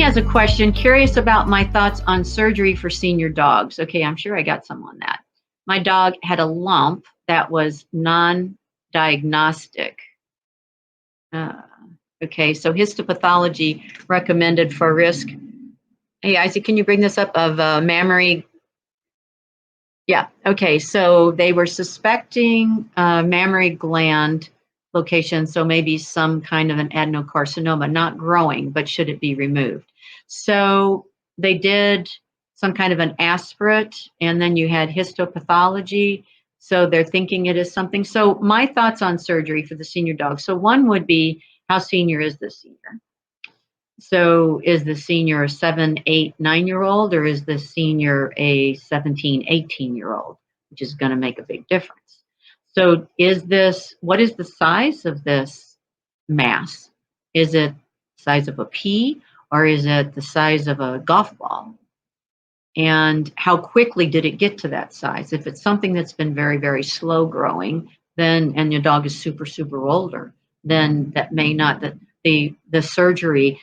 has a question, curious about my thoughts on surgery for senior dogs. Okay, I'm sure I got some on that. My dog had a lump that was non-diagnostic. Uh, okay, so histopathology recommended for risk. Hey, Isaac, can you bring this up of mammary? Yeah, okay, so they were suspecting mammary gland location, so maybe some kind of an adenocarcinoma, not growing, but should it be removed? So they did some kind of an aspirate, and then you had histopathology, so they're thinking it is something. So my thoughts on surgery for the senior dog. So one would be, how senior is the senior? So is the senior a 7, 8, 9-year old, or is the senior a 17, 18-year old, which is going to make a big difference. So what is the size of this mass? Is it the size of a pea, or is it the size of a golf ball? And how quickly did it get to that size? If it's something that's been very, very slow growing, then, and your dog is super, super older, then that may not, the surgery,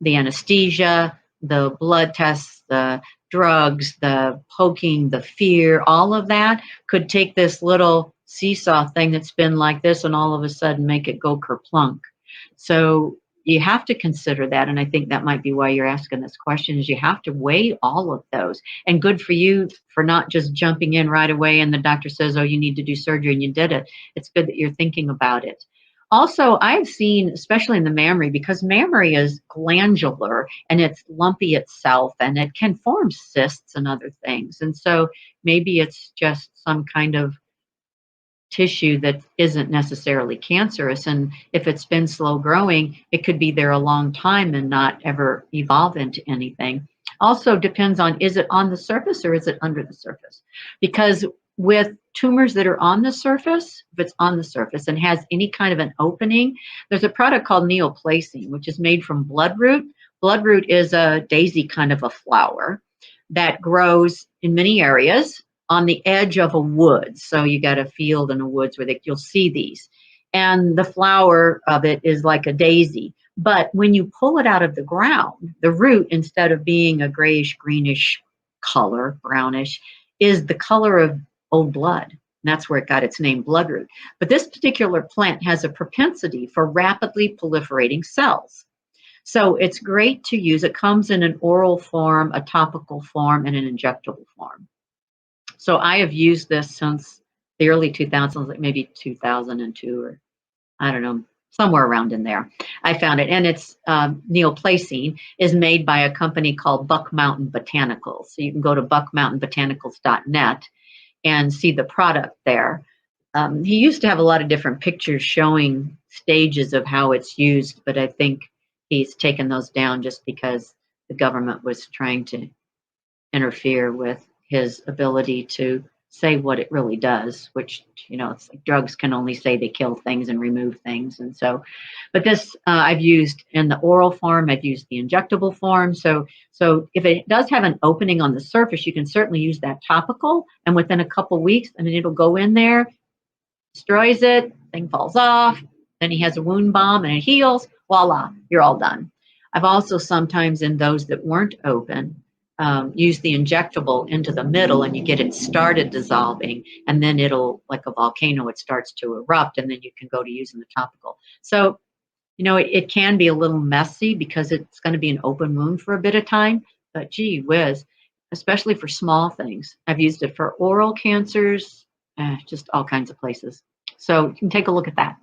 the anesthesia, the blood tests, the drugs, the poking, the fear, all of that could take this little seesaw thing that's been like this and all of a sudden make it go kerplunk. So you have to consider that. And I think that might be why you're asking this question, is you have to weigh all of those. And good for you for not just jumping in right away and the doctor says, oh, you need to do surgery and you did it. It's good that you're thinking about it. Also, I've seen, especially in the mammary, because mammary is glandular and it's lumpy itself and it can form cysts and other things. And so maybe it's just some kind of tissue that isn't necessarily cancerous. And if it's been slow growing, it could be there a long time and not ever evolve into anything. Also depends on, is it on the surface or is it under the surface? Because with tumors that are on the surface, if it's on the surface and has any kind of an opening, there's a product called neoplacine, which is made from bloodroot. Bloodroot is a daisy kind of a flower that grows in many areas on the edge of a wood. So you got a field and a woods where you'll see these. And the flower of it is like a daisy. But when you pull it out of the ground, the root, instead of being a grayish, greenish color, brownish, is the color of old blood. And that's where it got its name, bloodroot. But this particular plant has a propensity for rapidly proliferating cells. So it's great to use. It comes in an oral form, a topical form, and an injectable form. So I have used this since the early 2000s, like maybe 2002 or I don't know, somewhere around in there. I found it, and it's neoplacine is made by a company called Buck Mountain Botanicals. So you can go to buckmountainbotanicals.net and see the product there. He used to have a lot of different pictures showing stages of how it's used, but I think he's taken those down just because the government was trying to interfere with his ability to say what it really does, which, you know, it's like drugs can only say they kill things and remove things. And so, but this I've used in the oral form, I've used the injectable form. So if it does have an opening on the surface, you can certainly use that topical, and within a couple weeks, and then it'll go in there, destroys it, thing falls off, then he has a wound balm and it heals, voila, you're all done. I've also sometimes, in those that weren't open, use the injectable into the middle and you get it started dissolving, and then it'll, like a volcano, it starts to erupt, and then you can go to using the topical. So, you know, it can be a little messy because it's going to be an open wound for a bit of time, but gee whiz, especially for small things. I've used it for oral cancers, just all kinds of places. So you can take a look at that.